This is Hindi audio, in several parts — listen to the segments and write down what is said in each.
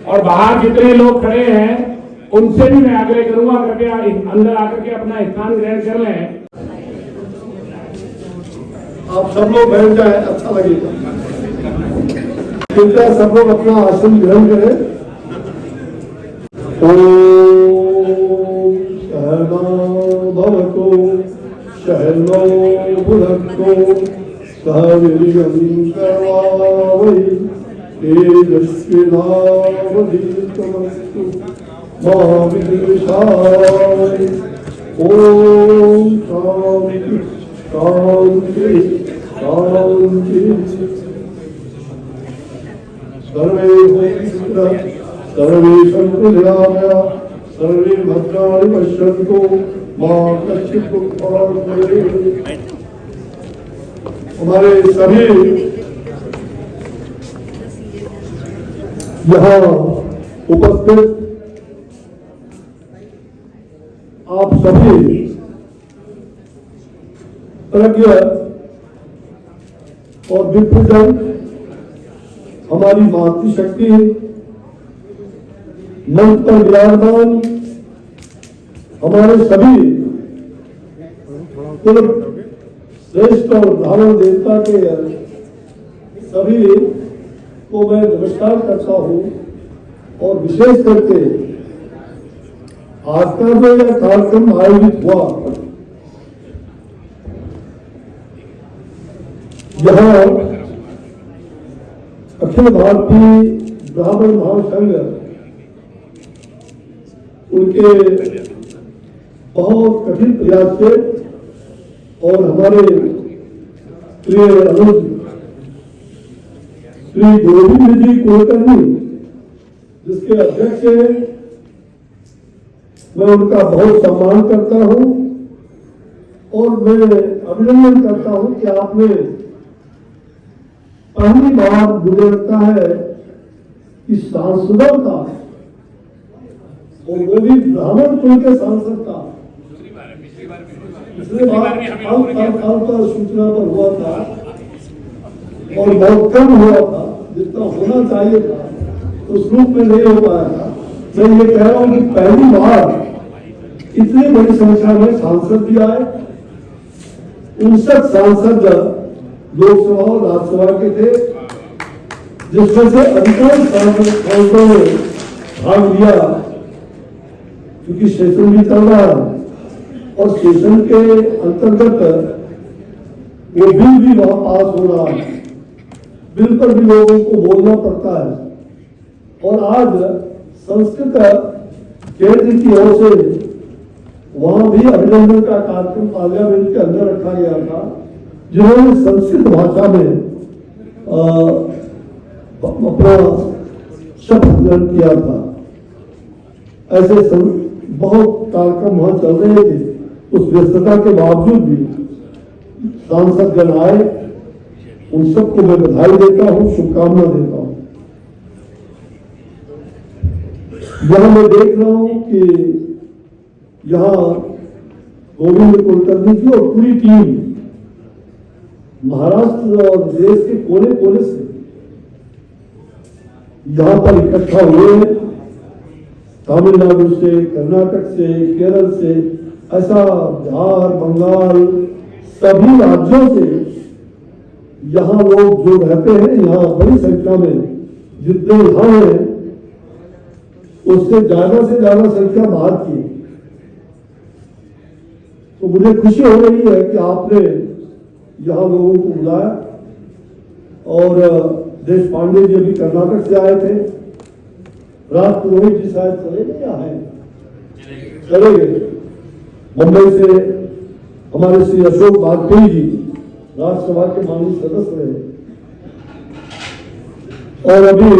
और बाहर जितने लोग खड़े हैं उनसे भी मैं आग्रह करूंगा कृपया अंदर आकर के अपना स्थान ग्रहण कर लें। आप सब लोग बैठ जाए, अच्छा लगेगा। कृपया सब लोग अपना आसन ग्रहण करें। ओम सहना भवतु सहनो भुनक्तु सह वीर्यं करवावहै तेजस्विनावधीतमस्तु मा विद्विषावहै। ओम शांति शांति शांति। सर्वे भद्राणि सर्वे सन्तु निरामया सर्वे भद्राणि पश्यन्तु मा कश्चित् दुःखभाग् भवेत्। हमारे सभी यहाँ उपस्थित आप सभी प्रज्ञ और दिग्विजय हमारी मातृशक्ति मंच पर विराजमान हमारे सभी श्रेष्ठ और ब्राह्मण देवता के सभी को मैं नमस्कार करता हूँ। और विशेष करके आज का जो यह कार्यक्रम आयोजित हुआ, यहाँ अखिल भारतीय ब्राह्मण महासंघ उनके बहुत कठिन प्रयास से और हमारे प्रिय अनुज श्री गोविंद जी कुलकर्णी जिसके अध्यक्ष हैं, मैं उनका बहुत सम्मान करता हूं और मैं अभिनंदन करता हूं कि आपने पहली बार मुझे लगता है कि सांसदों का और वो भी ब्राह्मण कुल के सांसद का पिछले बार पर सूचना पर हुआ था और बहुत कम हुआ था, जितना होना चाहिए था उस रूप में नहीं हो पाया था। मैं ये कह रहा हूं कि पहली बार इतनी बड़ी संख्या में सांसद भी आए। 59 सांसद लोकसभा और राज्यसभा के थे, जिसमें से अधिकांश सांसदों ने भाग लिया क्योंकि सेशन भी चल रहा है और सेशन के अंतर्गत वो बिल भी वहां पास हो रहा है। बिल पर भी लोगों को बोलना पड़ता है। और आज संस्कृत केंद्र की ओर से वहां भी अभिनंदन का कार्यक्रम पार्लियामेंट के अंदर रखा गया था, जिन्होंने संस्कृत भाषा में अपना शपथ ग्रहण किया था। ऐसे बहुत कार्यक्रम वहां चल रहे थे। उस व्यस्तता के बावजूद भी सांसद गण आए, उन सबको मैं बधाई देता हूं, शुभकामना देता हूं। यहां मैं देख रहा हूं कि यहाँ गोविंद कुलकर्णी जी और पूरी टीम महाराष्ट्र और देश के कोने कोने से यहाँ पर इकट्ठा हुए हैं। तमिलनाडु से, कर्नाटक से, केरल से, ऐसा बिहार, बंगाल, सभी राज्यों से यहाँ लोग जो रहते हैं, यहाँ बड़ी संख्या में जितने यहाँ हैं उससे ज्यादा से ज्यादा संख्या बाहर की। तो मुझे खुशी हो रही है कि आपने यहाँ लोगों को बुलाया। और देश पांडे जी अभी कर्नाटक से आए थे, राज पुरोहित जी शायद चले गए या है चले गए। मुंबई से हमारे श्री अशोक वाजपेयी जी राज्यसभा के माननीय सदस्य रहे। और अभी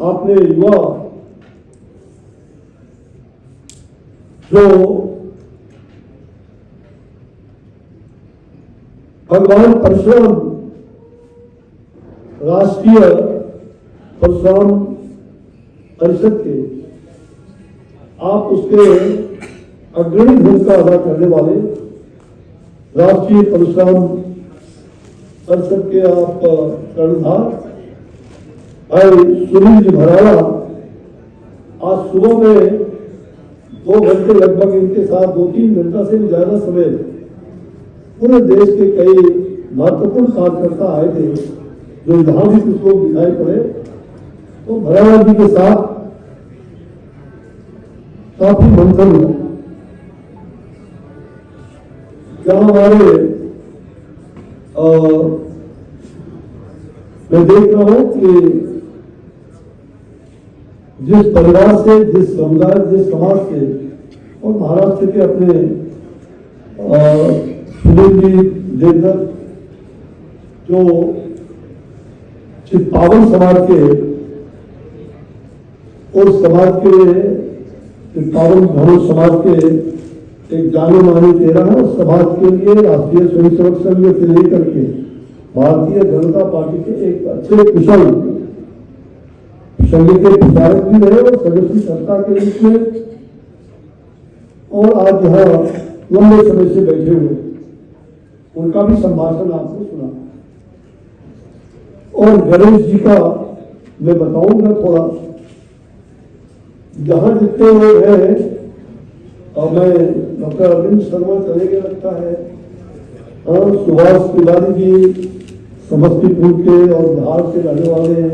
आपने युवा जो भगवान परशुराम राष्ट्रीय परशुराम परिषद के आप उसके अग्रणी भूमिका अदा करने वाले राष्ट्रीय परशुराम परिषद के आप कर्णधार भाई सुनील जी भराड़ा आज सुबह में 2 घंटे लगभग इनके साथ 2-3 घंटा से भी ज्यादा समय पूरे देश के कई महत्वपूर्ण कार्यकर्ता आए थे, जो यहाँ भी कुछ लोग दिखाई पड़े। तो भरावाल जी के साथ काफी मंथन हुआ। जहां हमारे मैं देख रहा हूं कि जिस परिवार से, जिस समुदाय, जिस समाज से और महाराष्ट्र के अपने सुनील जी देवदत्त जो चित्पावन समाज के और समाज के चित्पावन धनुष समाज के एक जाने माने चेहरा है। समाज के लिए राष्ट्रीय स्वयंसेवक संघ से लेकर के भारतीय जनता पार्टी के एक अच्छे कुशल संघ के प्रचारक भी रहे और सदस्य सत्ता के रूप में, और आज यहाँ लंबे समय से बैठे हुए, उनका भी संभाषण आपने सुना। और गणेश जी का मैं बताऊंगा थोड़ा, जहां जितने लोग हैं, और मैं डॉक्टर अरविंद शर्मा चले गए लगता है, और सुभाष तिवारी जी समस्तीपुर के और बिहार के रहने वाले हैं,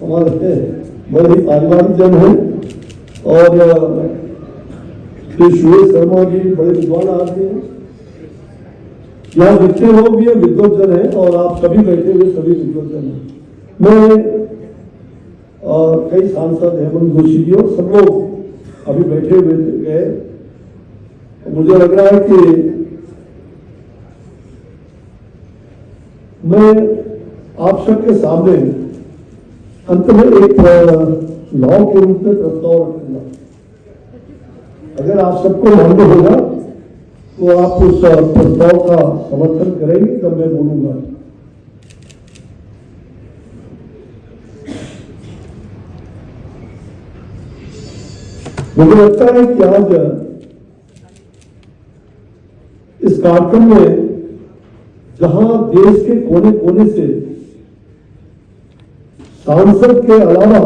हमारे बड़े पारिवारिक जन हैं। और श्री सुरेश शर्मा जी बड़े विद्वान आदमी हैं। यहाँ जितने लोग भी विद्वजन हैं और आप सभी बैठे हुए सभी विद्वजन हैं। मैं और कई सांसद हेमंत जोशी जी और सब लोग अभी बैठे हुए गए। मुझे लग रहा है कि मैं आप सबके सामने अंत में एक लॉ के रूप में प्रस्ताव रखूंगा। अगर आप सबको मान्य होगा तो आप उस प्रस्ताव का समर्थन करेंगे तब मैं बोलूंगा। मुझे लगता है कि आज इस कार्यक्रम में जहां देश के कोने कोने से सांसद के अलावा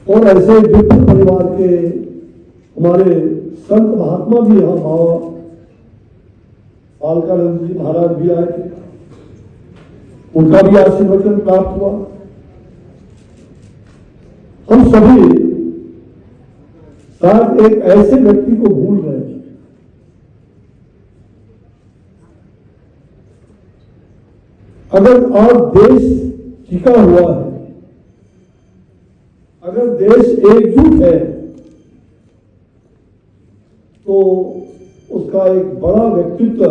और ऐसे विभिन्न परिवार के हमारे संत महात्मा भी यहाँ बाबा अलकानंद जी महाराज भी आए थे, उनका भी आशीर्वचन प्राप्त हुआ। हम सभी शायद एक ऐसे व्यक्ति को भूल रहे हैं। अगर आज देश टिका हुआ है, अगर देश एकजुट है, तो उसका एक बड़ा व्यक्तित्व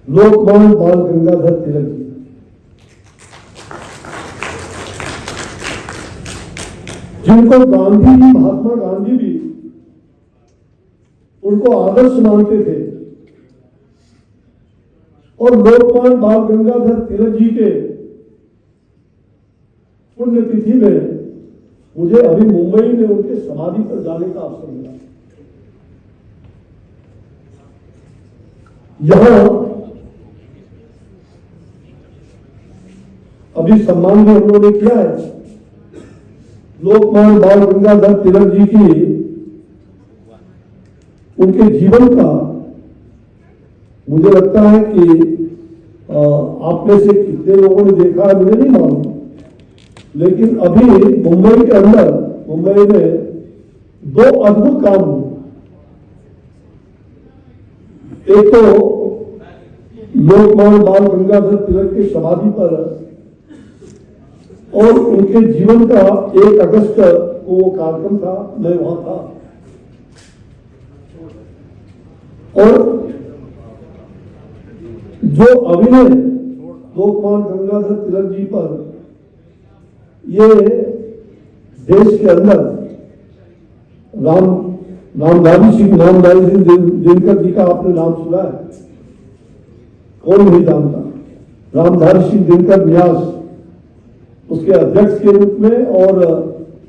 लोकमान्य बाल गंगाधर तिलक जी। जिनको गांधी जी, महात्मा गांधी भी उनको आदर्श मानते थे, और लोकमान्य बाल गंगाधर तिलक जी के पुण्यतिथि में मुझे अभी मुंबई में उनके समाधि पर जाने का अवसर मिला। यहां अभी सम्मान भी हम लोगों ने किया है लोकमान्य बाल गंगाधर तिलक जी की, उनके जीवन का। मुझे लगता है कि आप में से कितने लोगों ने देखा है मुझे नहीं मालूम, लेकिन अभी मुंबई के अंदर, मुंबई में 2 अद्भुत काम हुए। एक तो लोकमान्य बाल गंगाधर तिलक की समाधि पर और उनके जीवन का 1 अगस्त को वो कार्यक्रम था, मैं वहां था। और जो अभिनय लोकमान्य गंगाधर तिलक जी पर ये देश के अंदर नामधारी सिंह दिनकर जी का आपने नाम सुना है, कौन नहीं जानता। रामधारी सिंह दिनकर न्यास उसके अध्यक्ष के रूप में, और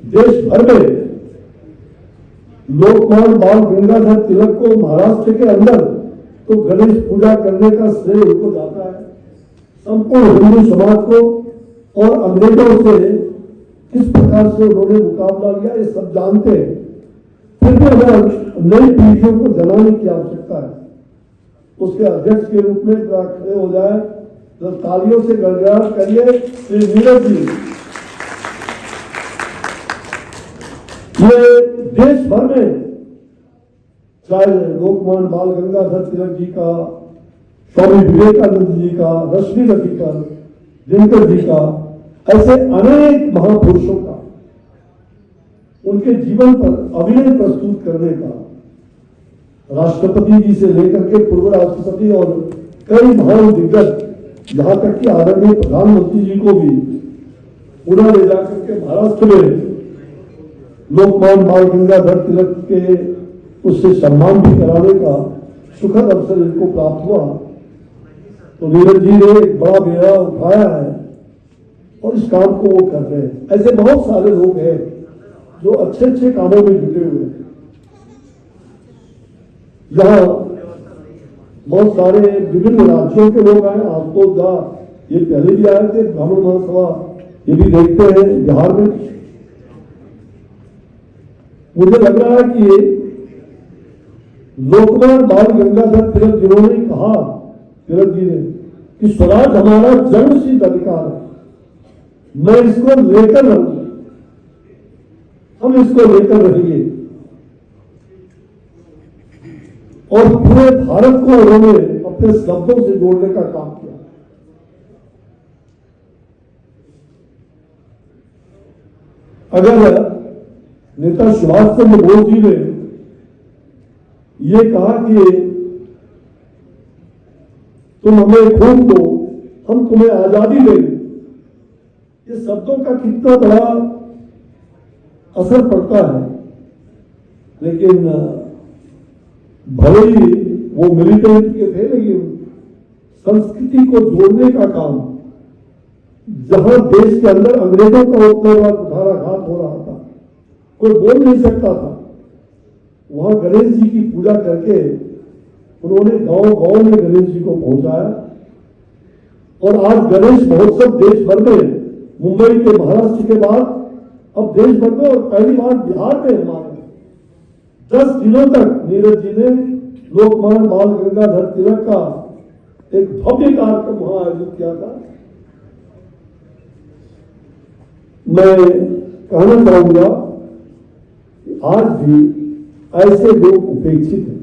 देश भर में लोकमान्य बाल गंगाधर तिलक को महाराष्ट्र के अंदर तो गणेश पूजा करने का श्रेय उनको जाता है। संपूर्ण हिंदू समाज को और अंग्रेजों से किस प्रकार से उन्होंने मुकाबला किया ये सब जानते हैं। फिर भी अगर नई पीढ़ियों को जनाने की आवश्यकता है, उसके अध्यक्ष के रूप में खड़े हो जाए तो तालियों से गड़गड़ाहट करिए। श्री नीरज जी ये देश भर में, चाहे लोकमान्य बाल गंगाधर तिलक जी का, स्वामी विवेकानंद जी का, रश्मि रतिकर, दिनकर जी का, ऐसे अनेक महापुरुषों का उनके जीवन पर अभिनय प्रस्तुत करने का, राष्ट्रपति जी से लेकर के पूर्व राष्ट्रपति और कई महान दिग्गज, यहां तक कि आदरणीय प्रधानमंत्री जी को भी पुनः ले जाकर के महाराष्ट्र में लोकमान्य बाल गंगाधर तिलक के उससे सम्मान भी कराने का सुखद अवसर इनको प्राप्त हुआ। तो नीरज जी ने एक बड़ा बेड़ा उठाया है और इस काम को वो कर रहे हैं। ऐसे बहुत सारे लोग हैं जो अच्छे अच्छे कामों में जुटे हुए हैं। यहाँ बहुत सारे विभिन्न राज्यों के लोग आए, आपको ये पहले भी आए थे, ब्राह्मण महासभा ये भी देखते हैं बिहार में। मुझे लग रहा है कि लोकमान्य बाल गंगाधर तिलक जिन्होंने कहा, तिलक जी ने, कि स्वराज हमारा जन्मसिद्ध अधिकार है, मैं इसको लेकर रहूंगा, हम इसको लेकर रहेंगे। और पूरे भारत को उन्होंने अपने शब्दों से जोड़ने का काम किया। अगर नेता सुभाष चंद्र बोस जी ने ये कहा कि तुम हमें खून दो, हम तुम्हें आजादी देंगे, ये शब्दों का कितना बड़ा असर पड़ता है। लेकिन भले ही वो मिलिटेंट के थे, लेकिन संस्कृति को जोड़ने का काम, जहां देश के अंदर अंग्रेजों का उतना बड़ा कुठाराघात हो रहा था, कोई बोल नहीं सकता था, वहां गणेश जी की पूजा करके उन्होंने गांव गांव में गणेश जी को पहुंचाया। और आज गणेश महोत्सव देश भर में, मुंबई के, महाराष्ट्र के बाद अब देश भर में और पहली बार बिहार में हमारे 10 दिनों तक नीरज जी ने लोकमान्य बाल गंगाधर तिलक का एक भव्य कार्यक्रम वहां आयोजित किया था। मैं कहना चाहूंगा कि आज भी ऐसे लोग उपेक्षित हैं।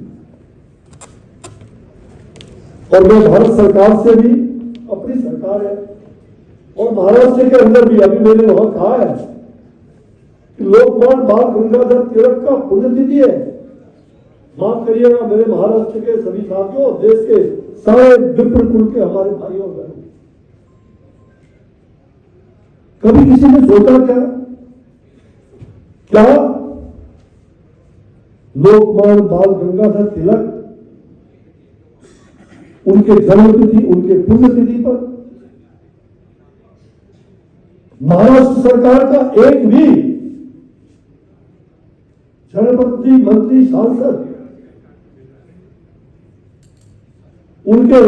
और मैं भारत सरकार से भी, अपनी सरकार है और महाराष्ट्र के अंदर भी, अभी मैंने वहां कहा है कि लोकमान्य बाल गंगाधर तिलक का पुण्यतिथि है। माफ करिएगा मेरे महाराष्ट्र के सभी साथियों, देश के सारे विप्र कुल के हमारे भाइयों बहनों, कभी किसी ने सोचा क्या लोकमान्य बाल गंगाधर तिलक उनके जन्मतिथि, उनके पुण्यतिथि पर महाराष्ट्र सरकार का एक भी जनप्रतिनिधि, मंत्री, सांसद उनके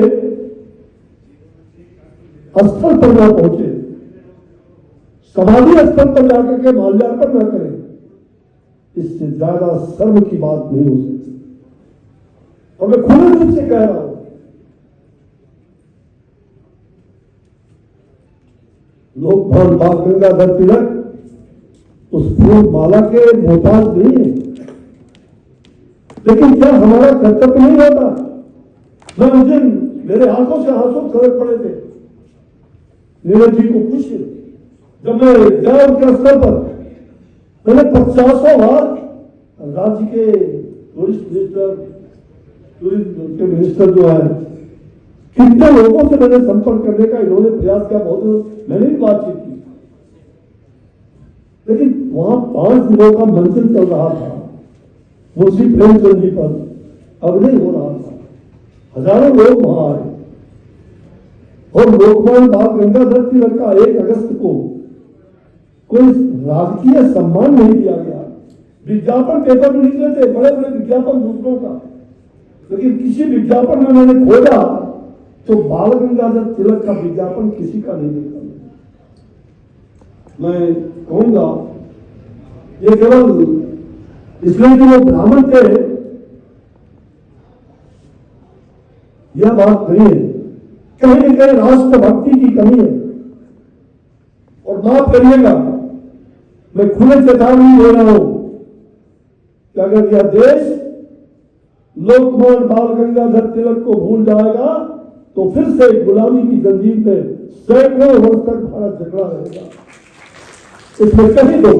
स्थल पर न पहुंचे, समाधि स्थल पर जाकर के माल्यार्पण न करें, इससे ज्यादा शर्म की बात नहीं हो सकती। और मैं खुले रूप से कह रहा हूं, लोकमान्य बाल गंगाधर तिलक उस फूल माला के मोहताज नहीं है, लेकिन क्या हमारा कर्तव्य नहीं होता? मैं उस दिन मेरे हाथों से आंसू सरक पड़े थे। नीरज जी को पूछिए, जब मैं गया उनके स्तर पर, मैंने 50 बार राज्य के टूरिस्ट मिनिस्टर, टूरिज्म के मिनिस्टर जो है, कितने लोगों से मैंने संपर्क करने का इन्होंने प्रयास किया, बहुत मैंने भी बातचीत की, लेकिन वहां 5 दिनों का मंचन चल रहा था मुंशी प्रेमचंद जी पर, अब नहीं हो रहा था। हजारों लोग वहां आए और लोकमान्य बाल गंगाधर तिलक का 1 अगस्त को कोई राजकीय सम्मान नहीं दिया गया। विज्ञापन पेपर में निकले थे, बड़े बड़े विज्ञापन दूसरों का, लेकिन किसी विज्ञापन में मैंने खोजा तो बाल गंगाधर तिलक का विज्ञापन किसी का नहीं निकला। मैं कहूंगा ये केवल इसलिए कि वो ब्राह्मण थे यह बात नहीं है, कहीं न कहीं राष्ट्रभक्ति की कमी है। और माफ करिएगा, मैं खुले चेतावनी दे रहा हूं कि अगर यह देश लोकमान्य बाल गंगाधर तिलक को भूल जाएगा तो फिर से गुलामी की जंजीर में सैकड़ों वर्ष तक भारत झगड़ा रहेगा। इसमें कहीं दो,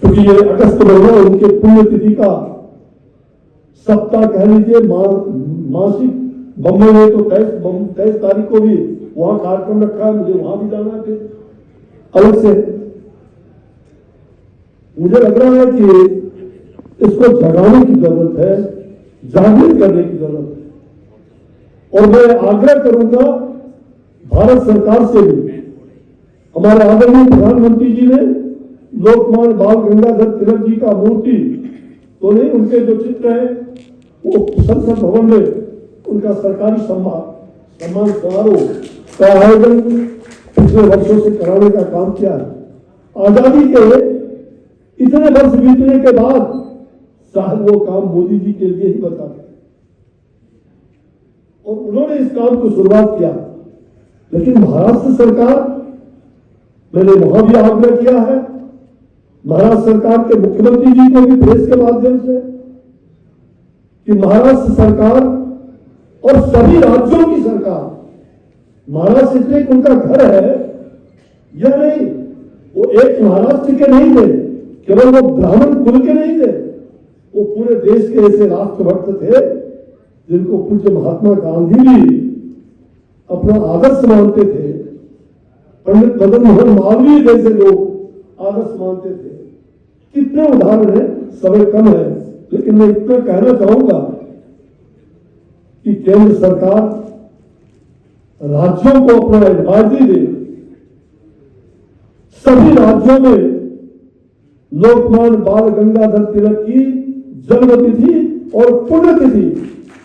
क्योंकि ये अगस्त महीना उनके पुण्यतिथि का सप्ताह कह लीजिए, मासिक बम्बई में तो 23 तारीख को भी वहां कार्यक्रम रखा है, मुझे वहां भी जाना है अलग से। मुझे लग रहा है कि इसको जगाने की जरूरत है, जागृत करने की जरूरत है। और मैं आग्रह करूंगा भारत सरकार से भी, हमारे आदरणीय प्रधानमंत्री जी ने लोकमान्य बाल गंगाधर तिलक जी का मूर्ति तो नहीं, उनके जो चित्र है वो संसद भवन में उनका सरकारी सम्मान समारोह का आयोजन पिछले वर्षों से कराने का काम किया है। आजादी के इतने वर्ष बीतने के बाद शायद वो काम मोदी जी के लिए ही बता और उन्होंने इस काम को शुरुआत किया। लेकिन महाराष्ट्र सरकार, मैंने वहां भी आग्रह किया है महाराष्ट्र सरकार के मुख्यमंत्री जी को भी प्रेस के माध्यम से कि महाराष्ट्र सरकार और सभी राज्यों की सरकार, महाराष्ट्र इसलिए उनका घर है यह नहीं, वो एक महाराष्ट्र के नहीं थे, केवल वो ब्राह्मण कुल के नहीं थे, वो पूरे देश के ऐसे राष्ट्रभक्त थे जिनको पूज्य महात्मा गांधी भी अपना आदर्श मानते थे, पंडित मदन मोहन मालवीय जैसे लोग आदर्श मानते थे। कितने उदाहरण है, समय कम है, लेकिन मैं इतना कहना चाहूंगा कि केंद्र सरकार राज्यों को अपना एडवाइजरी दे, सभी राज्यों में लोकमान्य बाल गंगाधर तिलक की जन्मतिथि और पुण्यतिथि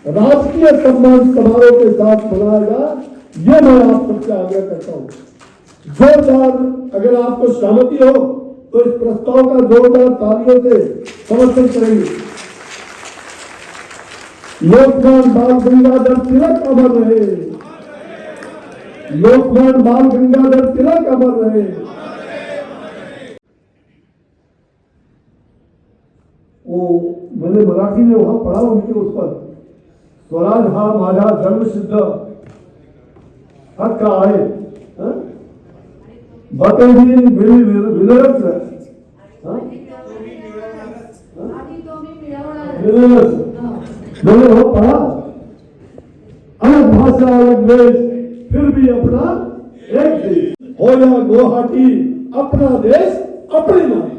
राष्ट्रीय सम्मान समारोह के साथ मनाया जाए, यह मैं आप सबसे आग्रह करता हूं। जोरदार, अगर आपको सहमति हो तो इस प्रस्ताव का जोरदार तालियों से समर्थन करेंगे। लोकमान्य बाल गंगाधर तिलक अमर रहे, लोकमान्य बाल गंगाधर तिलक अमर रहे। वो मैंने मराठी में वहां पढ़ा उनके उस पर, स्वराज हा माझा जन्म सिद्ध हक्क आहे, बटेली विनरच मैंने वो पढ़ा, अलग भाषा अलग देश फिर भी अपना एक देश, हो या गुवाहाटी अपना देश अपनी माटी,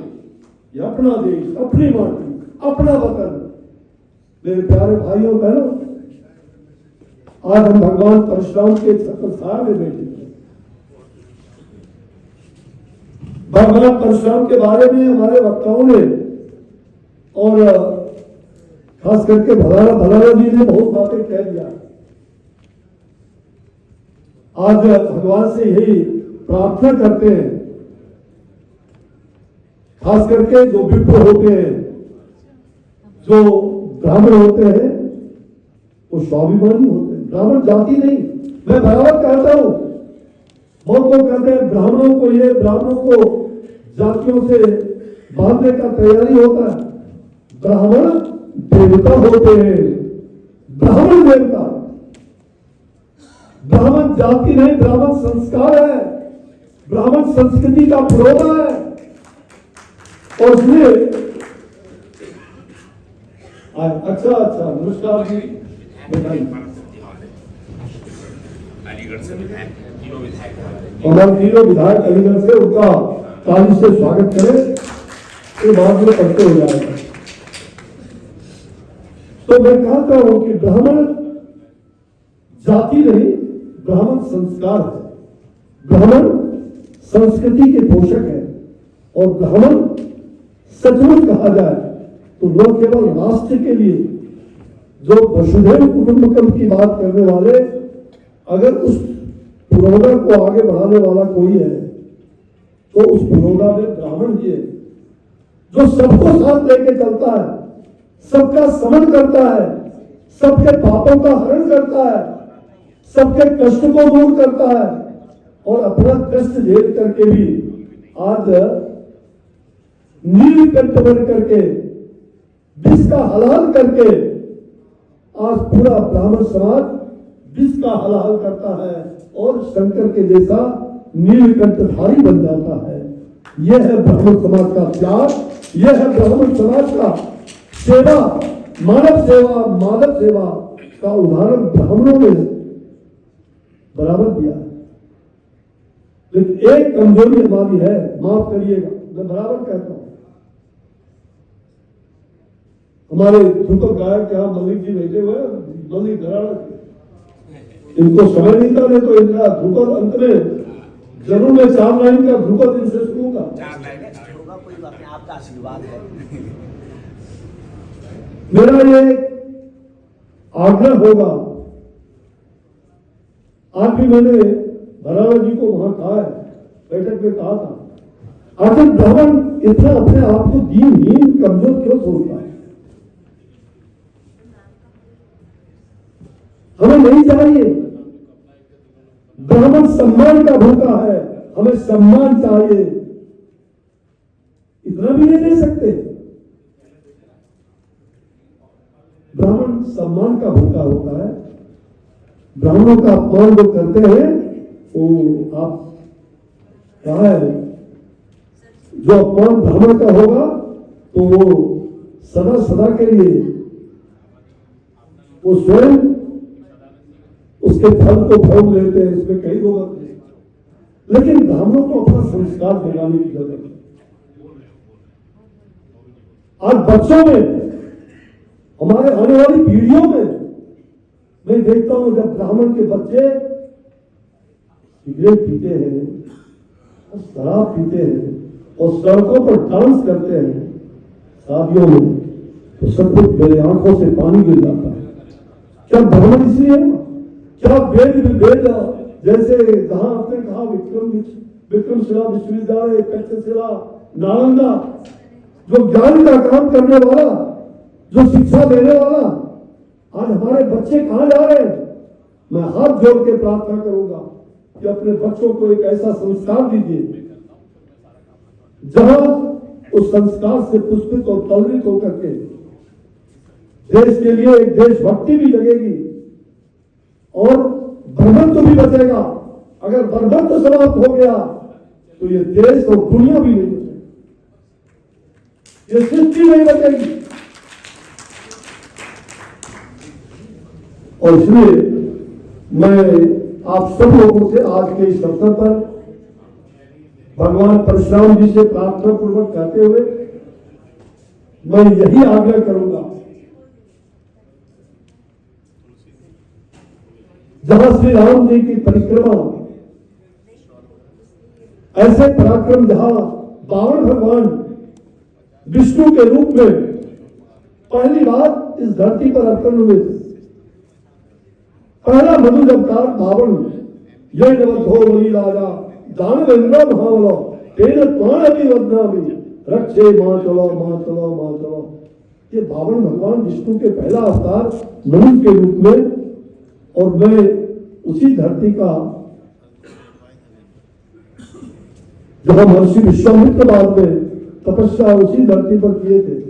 अपना देश अपनी माटी अपना वतन। मेरे प्यारे भाइयों बहनों, आज हम भगवान परशुराम के छत्रछाया में बैठे थे। भगवान परशुराम के बारे में हमारे वक्ताओं ने और खास करके भलारा जी ने बहुत बातें कह दिया। आज भगवान से यही प्रार्थना करते हैं, खास करके जो विप्र होते हैं, जो ब्राह्मण होते हैं, वो स्वाभिमानी होते हैं, ब्राह्मण जाति नहीं। मैं बराबर कहता हूं, बहुत लोग कहते हैं ब्राह्मणों को ये, ब्राह्मणों को जातियों से बांधने का तैयारी होता है। ब्राह्मण देवता होते हैं, ब्राह्मण देवता, ब्राह्मण जाति नहीं, ब्राह्मण संस्कार है, ब्राह्मण संस्कृति का प्रोधा है। और इसलिए अच्छा नमस्कार जी, बताइए। अलीगढ़ से तीनों विधायक, हमारे तीनों विधायक अलीगढ़ से, उनका ताली से स्वागत करें, ये बाद में करते हो जाएगा। तो मैं कहता हूं कि ब्राह्मण जाति नहीं, ब्राह्मण संस्कार है, ब्राह्मण संस्कृति के पोषक है। और ब्राह्मण सचमुच कहा जाए तो लोग केवल राष्ट्र के लिए, जो वसुधैव कुटुंबकम की बात करने वाले, अगर उस पुरोधा को आगे बढ़ाने वाला कोई है तो उस पुरोधा में ब्राह्मण ही है, जो सबको साथ लेके चलता है, सबका समन करता है, सबके पापों का हरण करता है, सबके कष्ट को दूर करता है और अपना कष्ट झेल करके भी आज नीलकंठ बन करके विष का हलाल करके आज पूरा ब्राह्मण समाज विष का हलाल करता है और शंकर के जैसा नीलकंठधारी बन जाता है। यह है ब्राह्मण समाज का त्याग, यह है ब्राह्मण समाज का सेवा, मानव सेवा, मानव सेवा का उदाहरण ब्राह्मणों ने बराबर दिया है। लेकिन एक कमजोरी हमारी है, माफ करिएगा, मैं बराबर कहता हूं। हमारे ध्रुपद गायक यहाँ मलिक जी बैठे हुए, मलिक घराना, इनको समय नहीं था, नहीं तो इनका ध्रुपद अंत में जरूर में 4 लाइन का ध्रुपद इनसे शुरू होगा। 4 लाइन होगा, कोई बात नहीं, आपका आशीर्वाद है। मेरा ये आग्रह होगा, आज भी मैंने भरावा जी को वहां कहा है, बैठक में कहा था, आखिर ब्राह्मण इतना अपने आप को दीनहीन कमजोर क्यों सोचता है? हमें नहीं चाहिए, ब्राह्मण सम्मान का भूखा है, हमें सम्मान चाहिए, इतना भी नहीं दे सकते। ब्राह्मण सम्मान का भूखा होता है, ब्राह्मणों का अपमान जो करते हैं वो आप क्या है, जो अपमान ब्राह्मण का होगा तो वो सदा सदा के लिए वो स्वयं उसके फल को भोग लेते हैं, इसमें कई लोग नहीं। लेकिन ब्राह्मणों को अपना संस्कार दिलाने की जरूरत है। आज बच्चों में, हमारे आने वाली पीढ़ियों में मैं देखता हूं, जब ब्राह्मण के बच्चे सिगरेट पीते हैं और शराब पीते हैं और सड़कों पर डांस करते हैं शादियों में, तो सब कुछ मेरे आंखों से पानी गिर जाता है। क्या ब्राह्मण इसलिए होगा? क्या वेद जैसे जहां आपने कहा विक्रमशिला विश्वविद्यालय, तक्षशिला, नालंदा, जो ज्ञान का काम करने वाला, जो शिक्षा देने वाला, आज हमारे बच्चे कहां जा रहे हैं? मैं हाथ जोड़ के प्रार्थना करूंगा कि अपने बच्चों को एक ऐसा संस्कार दीजिए जहां उस संस्कार से पुष्पित और पल्वित होकर के देश के लिए एक देशभक्ति भी लगेगी और बर्बरत्व भी बचेगा। अगर बर्बरत्व समाप्त हो गया तो ये देश और दुनिया भी नहीं बचेगी, ये सृष्टि नहीं बचेगी। और इसलिए मैं आप सब लोगों से आज के इस अवसर पर भगवान परशुराम जी से प्रार्थना पूर्वक कहते हुए मैं यही आग्रह करूंगा, जहां श्री राम जी की परिक्रमा, ऐसे पराक्रम जहां 52 भगवान विष्णु के रूप में पहली बार इस धरती पर अवतरण हुए थे। पहला मनुज अवतार 52, ये नवधोवली राजा दानवेंद्र महावलो तेन त्वान अभिवदनामि रक्षे मां चलो मां चलो मां चलो। ये 52 भगवान विष्णु के पहला अवतार मनुष्य के रूप में, और मैं उसी धरती का, जहां महर्षि विश्वामित्र बाद में तपस्या उसी धरती पर किए थे,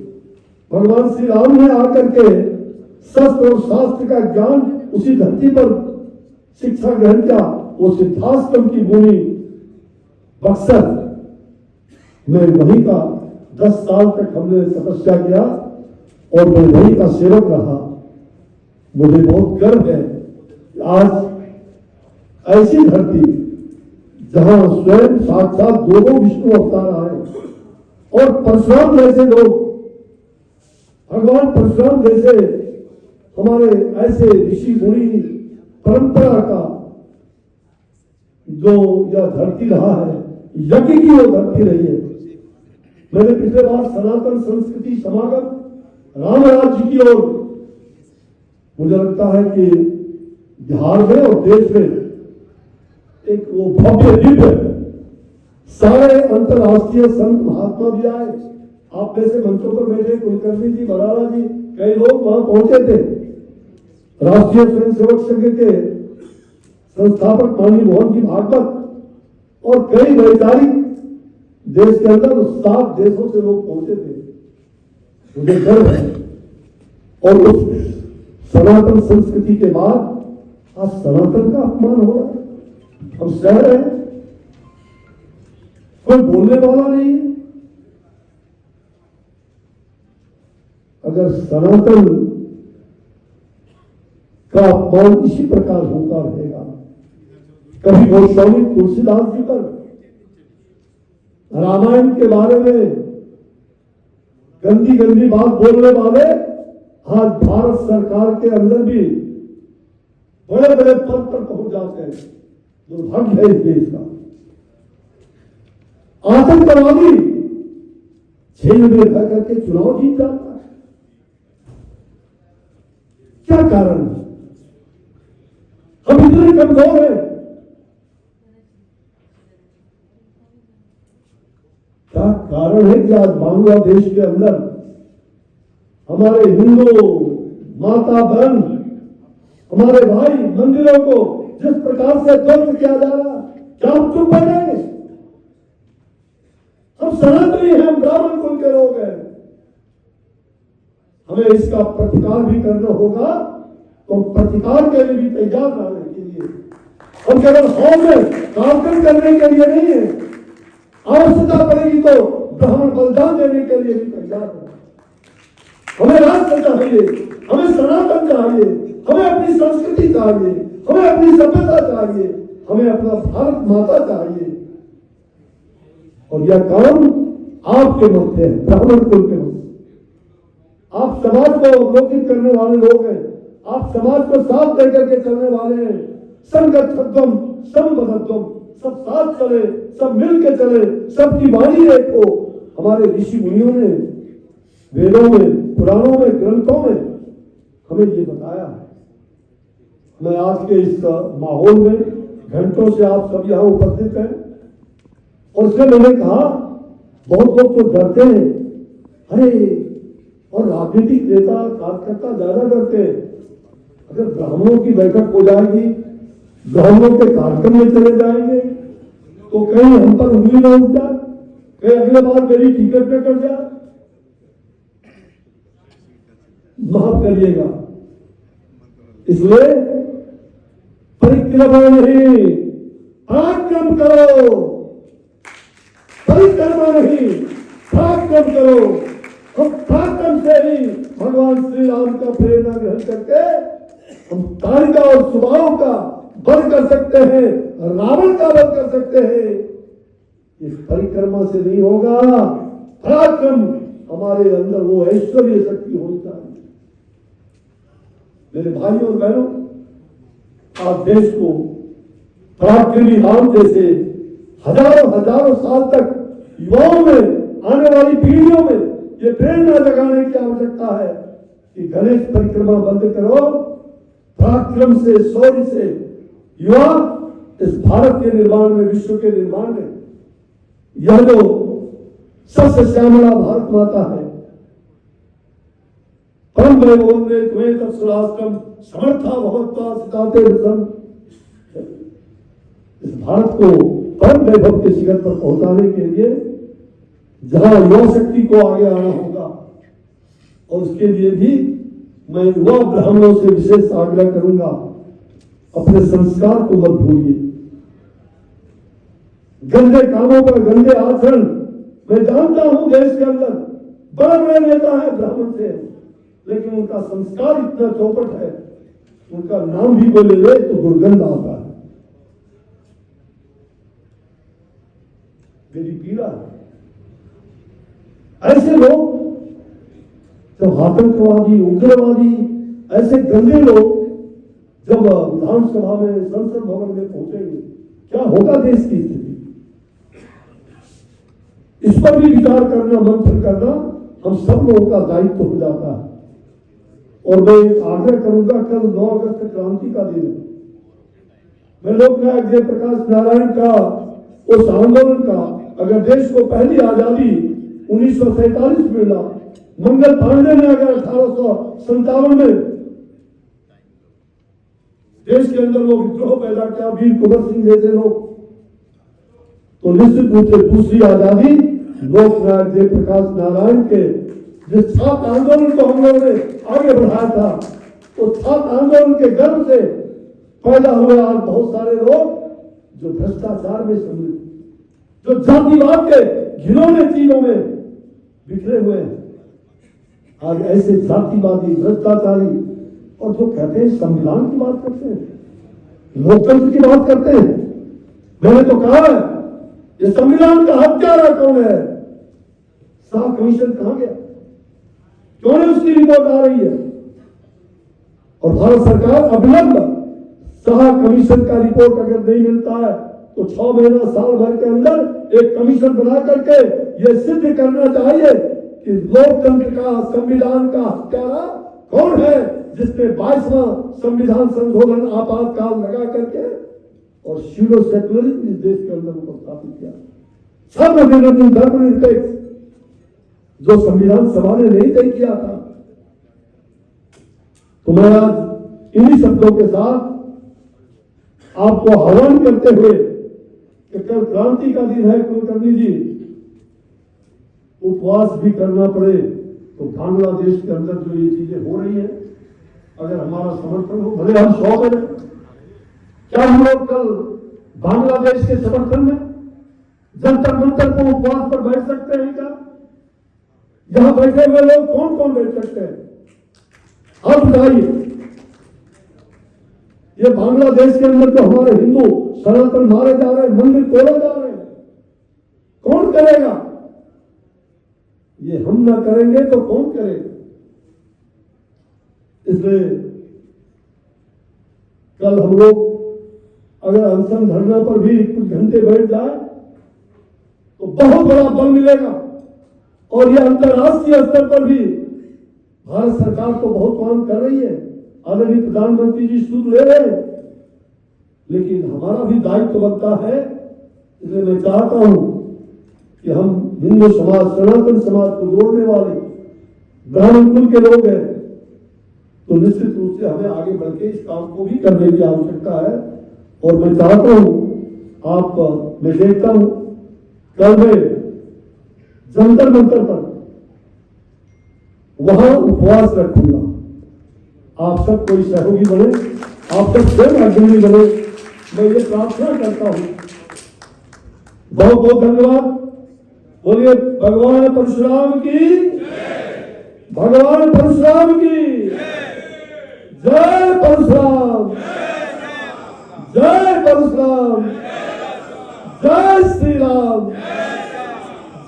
भगवान श्री राम ने आकर के शस्त्र और शास्त्र का ज्ञान उसी धरती पर शिक्षा ग्रहण किया। वो सिद्धाश्रम की भूमि बक्सर में वहीं का 10 साल तक हमने तपस्या किया और मैं वहीं का सेवक रहा। मुझे बहुत गर्व है आज ऐसी धरती जहां स्वयं साक्षात 2 विष्णु अवतार आए और परशुराम जैसे लोग, भगवान परशुराम जैसे हमारे ऐसे ऋषि मुनि परंपरा का जो यह धरती रहा है, यज्ञ की वो धरती रही है। मैंने पिछले बार सनातन संस्कृति समागम राम राज्य की ओर, मुझे लगता है कि बिहार में और देश में एक वो भव्य दिव्य सारे अंतरराष्ट्रीय संत महात्मा भी आए। आप में से मंचों पर बैठे कुलकर्णी जी, बराला जी, कई लोग वहां पहुंचे थे। राष्ट्रीय स्वयंसेवक संघ के संस्थापक माननीय मोहन जी भागवत और कई वैचारिक देश के अंदर 7 देशों से लोग पहुंचे थे। मुझे गर्व है। और उस सनातन संस्कृति के बाद आज सनातन का अपमान हो रहा है। हम सह रहे हैं, कोई बोलने वाला नहीं है। अगर सनातन का अपमान इसी प्रकार होता रहेगा, कभी गोस्वामी तुलसीदास जी पर रामायण के बारे में गंदी गंदी बात बोलने वाले आज भारत सरकार के अंदर भी बड़े बड़े पद पर पहुंच जाते हैं। दुर्भाग्य है इस देश का। आतंकवादी जेल में रह करके चुनाव जीत जाता है। क्या कारण है? हम इतने कमजोर हैं। क्या कारण है कि आज बांग्लादेश के अंदर हमारे हिंदू माता बहन, हमारे भाई मंदिरों को जिस प्रकार से ध्वस्त किया जा रहा, क्या हम चुप बैठेंगे? हम सनातनी हैं, हम ब्राह्मण कुल के लोग हैं। हमें इसका प्रतिकार भी करना होगा। तो प्रतिकार के लिए भी तैयार रहने के लिए हम केवल हॉल में कार्यक्रम करने के लिए नहीं है, आवश्यकता पड़ेगी तो ब्राह्मण बलिदान देने के लिए भी तैयार है। हमें राष्ट्र चाहिए, हमें सनातन चाहिए, हमें अपनी संस्कृति चाहिए, हमें अपनी सभ्यता चाहिए, हमें अपना भारत माता चाहिए। और यह काम आपके मध्य है, ब्राह्मण कुल के मध्य। आप समाज को अवलोकित करने वाले लोग हैं। आप समाज को साथ लेकर के चलने वाले हैं। संगठत्वम संबद्धत्वम, सब साथ चले, सब मिल के चले, सबकी वाणी एक हो। हमारे ऋषि मुनियों ने वेदों में, पुराणों में, ग्रंथों में हमें ये बताया है। मैं आज के इस माहौल में घंटों से आप सब यहाँ उपस्थित हैं और उससे मैंने कहा बहुत लोग तो डरते हैं, अरे और राजनीतिक नेता कार्यकर्ता ज्यादा डरते हैं। अगर ब्राह्मणों की बैठक हो जाएगी, ब्राह्मणों के कार्यक्रम में चले जाएंगे तो कहीं हम पर उंगली न उठ जाए, कहीं अगले बार मेरी टिकट पे कट जाए। माफ करिएगा, इसलिए परिक्रमा नहीं, पराक्रम करो। परिक्रमा नहीं, पराक्रम करो। हम पराक्रम से ही भगवान श्री राम का प्रेरणा ग्रहण करके हम तारिका और सुबाहों का वध कर सकते हैं, रावण का वध कर सकते हैं। इस परिक्रमा से नहीं होगा। पराक्रम, हमारे अंदर वो ऐश्वर्य शक्ति होनी चाहिए। मेरे भाइयों और बहनों, आज देश को पराक्रमी राम जैसे हजारों हजारों साल तक युवाओं में, आने वाली पीढ़ियों में ये प्रेरणा जगाने की आवश्यकता है कि गणेश परिक्रमा बंद करो। पराक्रम से, शौर्य से युवा इस भारत के निर्माण में, विश्व के निर्माण में, यह जो सस्य श्यामला भारत माता है, परम वैभव में तुम्हें तब सुराष्ट्रम समर्था भगवत्वा सिताते विषम। इस भारत को परम वैभव के शिखर पर पहुंचाने के लिए जहां युवा शक्ति को आगे आना होगा, और उसके लिए भी मैं युवा ब्राह्मणों से विशेष आग्रह करूंगा, अपने संस्कार को मत भूलिए। गंदे कामों पर गंदे आचरण, मैं जानता हूं देश के अंदर बड़े बड़े नेता है ब्राह्मण से, लेकिन उनका संस्कार इतना चौपट है, उनका नाम भी कोई ले ले तो दुर्गंध आता है। मेरी पीड़ा है ऐसे लोग, जब आतंकवादी, उग्रवादी, ऐसे गंदे लोग जब विधानसभा में, संसद भवन में पहुंचेंगे, क्या होगा देश की स्थिति? इस पर भी विचार करना, मंथन करना हम सब लोगों का दायित्व हो जाता है। और मैं आग्रह करूंगा, कल 9 अगस्त क्रांति का दिन है। मैं लोकनायक जयप्रकाश नारायण का उस आंदोलन का, अगर देश को पहली आजादी 1947 में मिला, मंगल पांडे ने अगर 1857 में देश के अंदर वो विद्रोह पैदा किया, वीर कुंवर सिंह जैसे लोग, तो निश्चित रूप से दूसरी आजादी लोकनायक जयप्रकाश नारायण के जिस छात्र आंदोलन को हम लोगों ने आगे बढ़ाया था, तो छात्र आंदोलन के गर्व से पैदा हुए आज बहुत सारे लोग जो भ्रष्टाचार में सम्मिलित, जो जातिवाद के घिनौने चीजों में बिखरे हुए हैं। आज ऐसे जातिवादी, भ्रष्टाचारी और जो कहते हैं संविधान की बात करते हैं, लोकतंत्र की बात करते हैं। मैंने तो कहा है ये संविधान का हत्यारा कौन है? शाह कमीशन कहां गया? क्यों नहीं उसकी रिपोर्ट आ रही है? और भारत सरकार अविलंब शाह कमीशन का रिपोर्ट अगर नहीं मिलता है तो 6 महीना साल भर के अंदर एक कमीशन बना करके ये सिद्ध करना चाहिए कि लोकतंत्र का, संविधान का हत्यारा कौन है, जिसने 22वां संविधान संशोधन आपातकाल लगा करके और शीलो सेक्युलरिज्म इस देश के अंदर स्थापित किया। धर्मनिरपेक्ष जो संविधान सभा ने नहीं तय किया था। तो मैं आज इन्हीं शब्दों के साथ आपको आह्वान करते हुए कि कल क्रांति का दिन है कुलकर्णी जी, उपवास भी करना पड़े तो बांग्लादेश के अंदर जो ये चीजें हो रही हैं, अगर हमारा समर्थन हो, भले हम 100 करें, क्या हम लोग कल बांग्लादेश के समर्थन में जंतर मंतर को उपवास पर बैठ सकते हैं? क्या यहां बैठे हुए लोग कौन कौन बैठ सकते हैं? आप बताइए। ये बांग्लादेश के अंदर जो हमारे हिंदू सनातन मारे जा रहे हैं, मंदिर तोड़े जा रहे हैं, कौन करेगा? ये हम ना करेंगे तो कौन करेगा? इसलिए कल हम लोग अगर अनशन धरना पर भी कुछ घंटे बैठ जाए तो बहुत बड़ा बल मिलेगा। और ये अंतर्राष्ट्रीय स्तर पर भी भारत सरकार तो बहुत काम कर रही है, आदरणीय प्रधानमंत्री जी सूद ले रहे हैं, लेकिन हमारा भी दायित्व बनता है। इसलिए मैं चाहता हूं कि हम हिंदू समाज, सनातन समाज को जोड़ने वाले ब्राह्मण कुल के लोग हैं, तो निश्चित रूप से हमें आगे बढ़ के इस काम को भी करने की आवश्यकता है। और मैं चाहता हूं मैं देखता हूं कल मैं जंतर मंतर पर वहां उपवास रखूंगा। आप सब कोई सहयोगी बने, आप सब स्वयं अग्रणी बने, मैं ये प्रार्थना करता हूं। बहुत बहुत धन्यवाद। बोलिए भगवान परशुराम की, भगवान परशुराम की जय। परशुराम, जय परशुराम, जय श्री राम,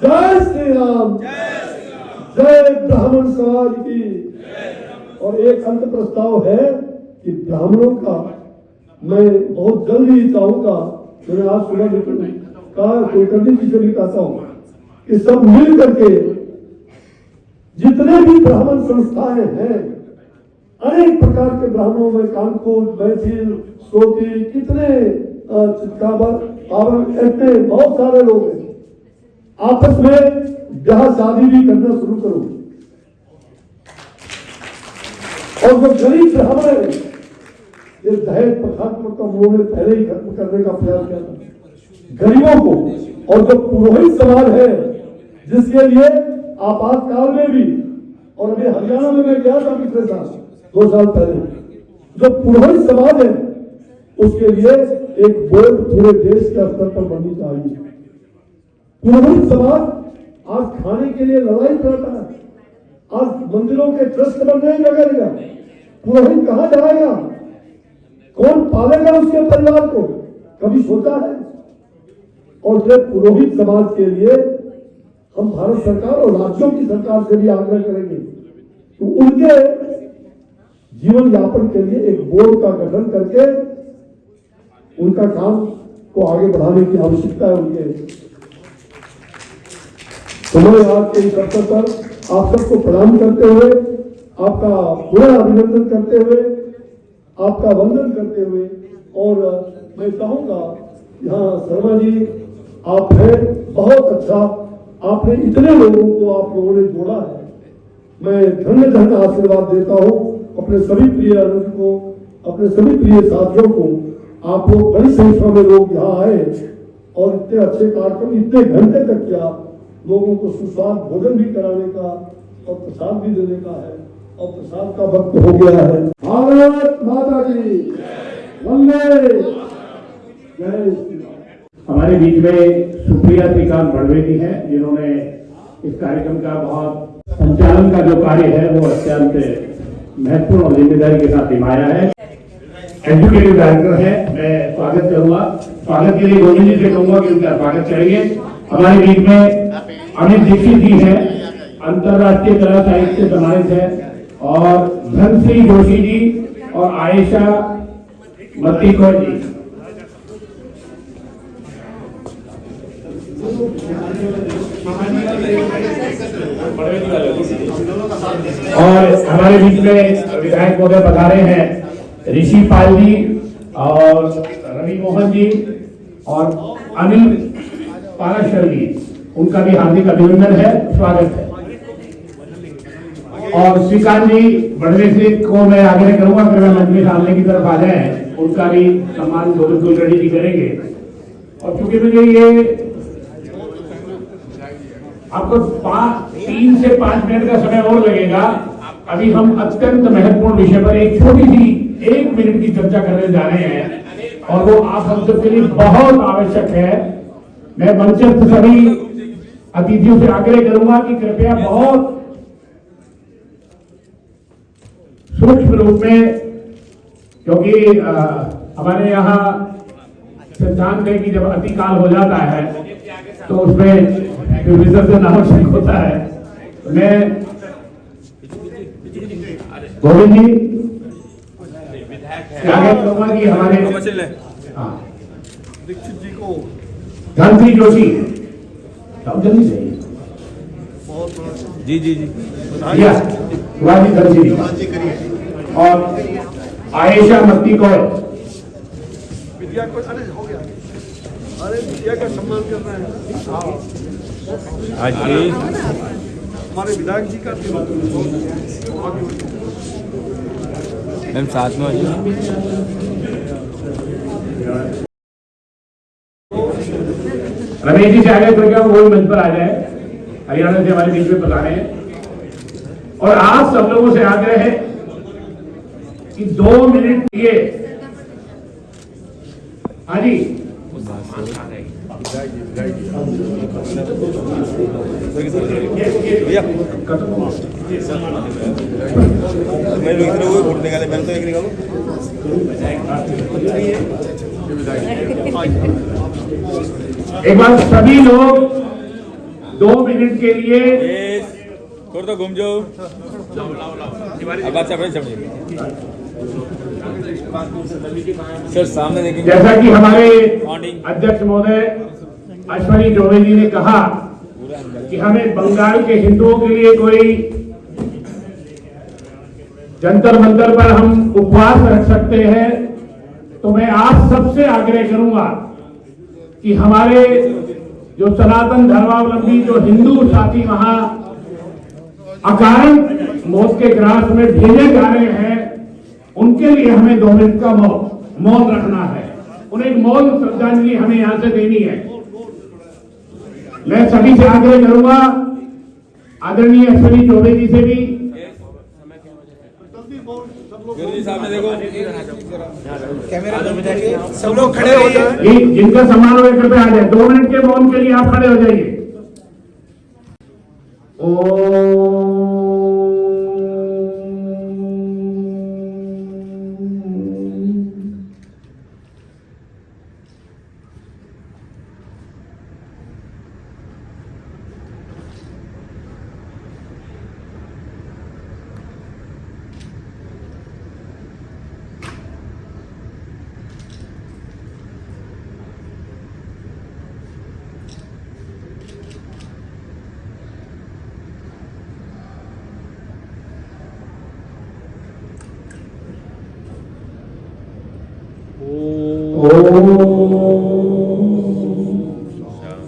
जय श्री राम, जय ब्राह्मण समाज की। और एक अंत प्रस्ताव है कि ब्राह्मणों का मैं बहुत जल्दी चाहूंगा, मैंने आज सुबह कहा, कुलकर्णी जी से भी कहता हूं कि सब मिल करके जितने भी ब्राह्मण संस्थाएं हैं, अनेक प्रकार के ब्राह्मणों में कानपुर, मैथिल, सोती, कितने चित्कावर, पावन, ऐसे बहुत सारे लोग हैं। आपस में ब्याह शादी भी करना शुरू करो। और जो गरीब ब्राह्मण है, ये दहेज प्रथा को उन्होंने पहले ही खत्म करने का प्रयास किया था गरीबों को। और जो पुरोहित समाज है, जिसके लिए आपातकाल में भी, और अभी हरियाणा में मैं गया था पिछले साल, 2 साल पहले, जो पुरोहित समाज है उसके लिए एक बोर्ड पूरे देश के स्तर पर बननी चाहिए। पुरोहित समाज आज खाने के लिए लड़ाई करता है, आज मंदिरों के ट्रस्ट बनने लगेगा, पुरोहित कहां जाएगा? कौन पालेगा उसके परिवार को? कभी सोचा है? और जब पुरोहित समाज के लिए हम भारत सरकार और राज्यों की सरकार से भी आग्रह करेंगे तो उनके जीवन यापन के लिए एक बोर्ड का गठन करके उनका काम को आगे बढ़ाने की आवश्यकता है उनके। तो मैं आज के इस अवसर पर आप सबको प्रणाम करते हुए, आपका पूरा अभिनंदन करते हुए, आपका वंदन करते हुए, और मैं कहूँगा यहाँ शर्मा जी आप हैं बहुत अच्छा, आपने इतने लोगों को आप लोगों ने जोड़ा है। मैं धन्य धन्य आशीर्वाद देता हूँ अपने सभी प्रिय अनुज को, अपने सभी प्रिय साथियों को। आप लोग बड़ी संख्या में लोग यहाँ आए और इतने अच्छे कार्यक्रम इतने घंटे तक किया, लोगों को सुस्वाद भोजन भी कराने का और प्रसाद भी देने का है और प्रसाद का वक्त हो गया है। भारत माता की वंदे जय श्री राम। हमारे बीच में सुप्रिया श्रीकांत बड़वे जी हैं, जिन्होंने इस कार्यक्रम का बहुत संचालन का जो कार्य है वो अत्यंत महत्वपूर्ण और जिम्मेदारी के साथ निभाया है। एजुकेटिव डायरेक्टर है, मैं स्वागत करूंगा। स्वागत के लिए गोविंद जी से कहूंगा कि उनका स्वागत करेंगे। हमारे बीच में अमित दीक्षित जी हैं, अंतर्राष्ट्रीय कला साहित्य सम्मानित है, और धनश्री जोशी जी और आयशा मत्तीकोर जी। और हमारे बीच में विधायक महोदय पधारे हैं, ऋषि पाल जी और रवि मोहन जी और अनिल पाराशर जी, उनका भी हार्दिक अभिनंदन है, स्वागत है। और श्रीकांत जी बड़वे से को मैं आग्रह करूंगा कि मैं मंच में सामने की तरफ आ जाए, उनका भी सम्मान गोविंद कुलकर्णी जी करेंगे। और क्योंकि मुझे ये आपको 3 से 5 मिनट का समय और लगेगा, अभी हम अत्यंत महत्वपूर्ण विषय पर एक छोटी सी 1 मिनट की चर्चा करने जा रहे हैं और वो आप हम सबके लिए बहुत आवश्यक है। मैं मंचस्थ सभी अतिथियों से आग्रह करूंगा कि कृपया बहुत सूक्ष्म रूप में, क्योंकि हमारे यहाँ सिद्धांत है कि जब अतिकाल हो जाता है तो उसमें विसर्जन आवश्यक होता है। मैं गोविंद जी क्या कहूँगा कि हमारे दीक्षित जी को धनश्री जोशी जल्दी से जी जी जी शिवाजी धनश्री जी और आयशा मत्तीकोर। विद्या को अरे हो गया, अरे विद्या का सम्मान कर रहे हैं आज जी हमारे विधायक जी का मैम साथ में आइए। रमेश जी से आगे तो क्या वो मंच पर आ जाए, हरियाणा से हमारे बीच में पधारे हैं। और आज सब लोगों से आग्रह है कि 2 मिनट लिए, हाँ जी भैया मैं इतने हुए वोट निकाले, मैं तो एक निकालूं। एक बार सभी लोग 2 मिनट के लिए थोड़ा तो घूम जाओ। अब बात समझिए सर, सामने देखेंगे। जैसा कि हमारे अध्यक्ष महोदय अश्वनी चौबे जी ने कहा कि हमें बंगाल के हिंदुओं के लिए कोई जंतर मंतर पर हम उपवास रख सकते हैं, तो मैं आप सबसे आग्रह करूंगा कि हमारे जो सनातन धर्मावलंबी जो हिंदू साथी वहां अकारण मौत के ग्रास में भेजे जा रहे हैं, उनके लिए हमें 2 मिनट का मौन रखना है। उन्हें एक मौन श्रद्धांजलि हमें यहां से देनी है। मैं सभी से आग्रह करूंगा, आदरणीय अश्वनी चौबे जी से भी, सामने देखो, सब लोग खड़े हो जाए। जिनका सम्मान हो कृपया आ जाए। 2 मिनट के मौन के लिए आप खड़े हो जाइए।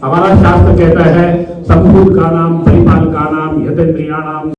हमारा शास्त्र कहता है संभूत का नाम परिपाल का नाम यतेन्द्रियाणाम